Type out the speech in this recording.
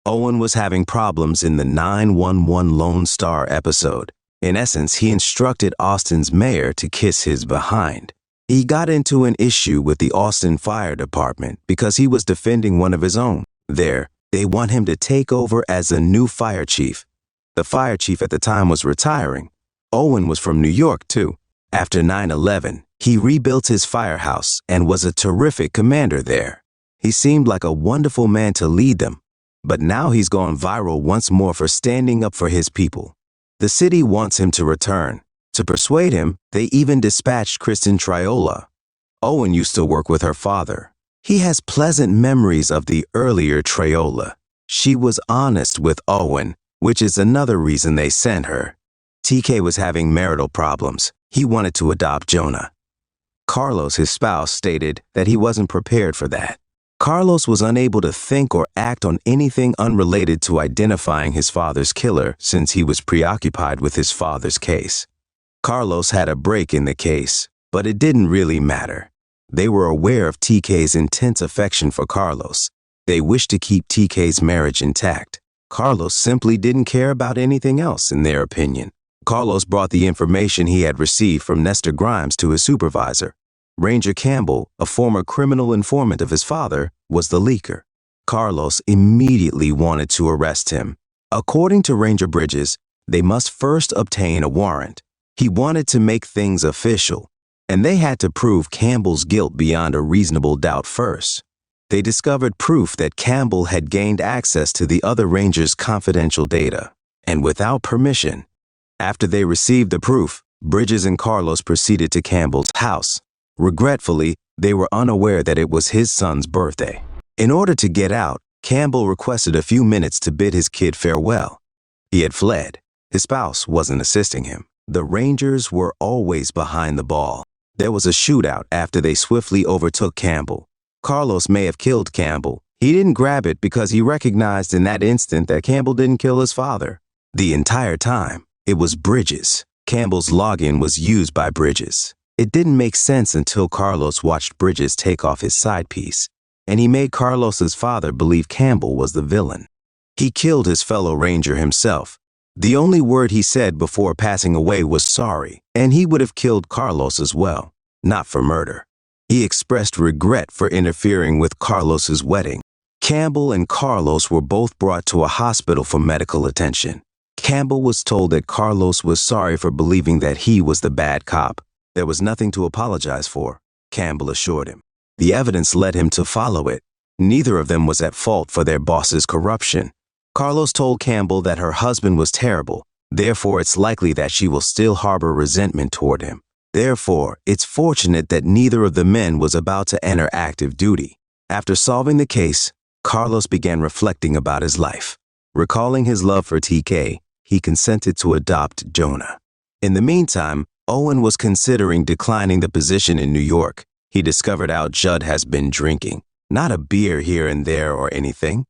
Owen was having problems in the 911 Lone Star episode. In essence, he instructed Austin's mayor to kiss his behind. He got into an issue with the Austin Fire Department because he was defending one of his own. There, they want him to take over as a new fire chief. The fire chief at the time was retiring. Owen was from New York, too. After 9/11, he rebuilt his firehouse and was a terrific commander there. He seemed like a wonderful man to lead them. But now he's gone viral once more for standing up for his people. The city wants him to return. To persuade him, they even dispatched Kristen Triola. Owen used to work with her father. He has pleasant memories of the earlier Triola. She was honest with Owen, which is another reason they sent her. TK was having marital problems. He wanted to adopt Jonah. Carlos, his spouse, stated that he wasn't prepared for that. Carlos was unable to think or act on anything unrelated to identifying his father's killer since he was preoccupied with his father's case. Carlos had a break in the case, but it didn't really matter. They were aware of TK's intense affection for Carlos. They wished to keep TK's marriage intact. Carlos simply didn't care about anything else, in their opinion. Carlos brought the information he had received from Nestor Grimes to his supervisor. Ranger Campbell, a former criminal informant of his father, was the leaker. Carlos immediately wanted to arrest him. According to Ranger Bridges, they must first obtain a warrant. He wanted to make things official, and they had to prove Campbell's guilt beyond a reasonable doubt first. They discovered proof that Campbell had gained access to the other Rangers' confidential data, and without permission. After they received the proof, Bridges and Carlos proceeded to Campbell's house. Regretfully, they were unaware that it was his son's birthday. In order to get out, Campbell requested a few minutes to bid his kid farewell. He had fled. His spouse wasn't assisting him. The Rangers were always behind the ball. There was a shootout after they swiftly overtook Campbell. Carlos may have killed Campbell. He didn't grab it because he recognized in that instant that Campbell didn't kill his father. The entire time, it was Bridges. Campbell's login was used by Bridges. It didn't make sense until Carlos watched Bridges take off his side piece, and he made Carlos's father believe Campbell was the villain. He killed his fellow Ranger himself. The only word he said before passing away was sorry, and he would have killed Carlos as well, not for murder. He expressed regret for interfering with Carlos's wedding. Campbell and Carlos were both brought to a hospital for medical attention. Campbell was told that Carlos was sorry for believing that he was the bad cop. There was nothing to apologize for, Campbell assured him. The evidence led him to follow it. Neither of them was at fault for their boss's corruption. Carlos told Campbell that her husband was terrible. Therefore, it's likely that she will still harbor resentment toward him. Therefore, it's fortunate that neither of the men was about to enter active duty. After solving the case, Carlos began reflecting about his life. Recalling his love for TK, he consented to adopt Jonah. In the meantime, Owen was considering declining the position in New York. He discovered out Judd has been drinking. Not a beer here and there or anything,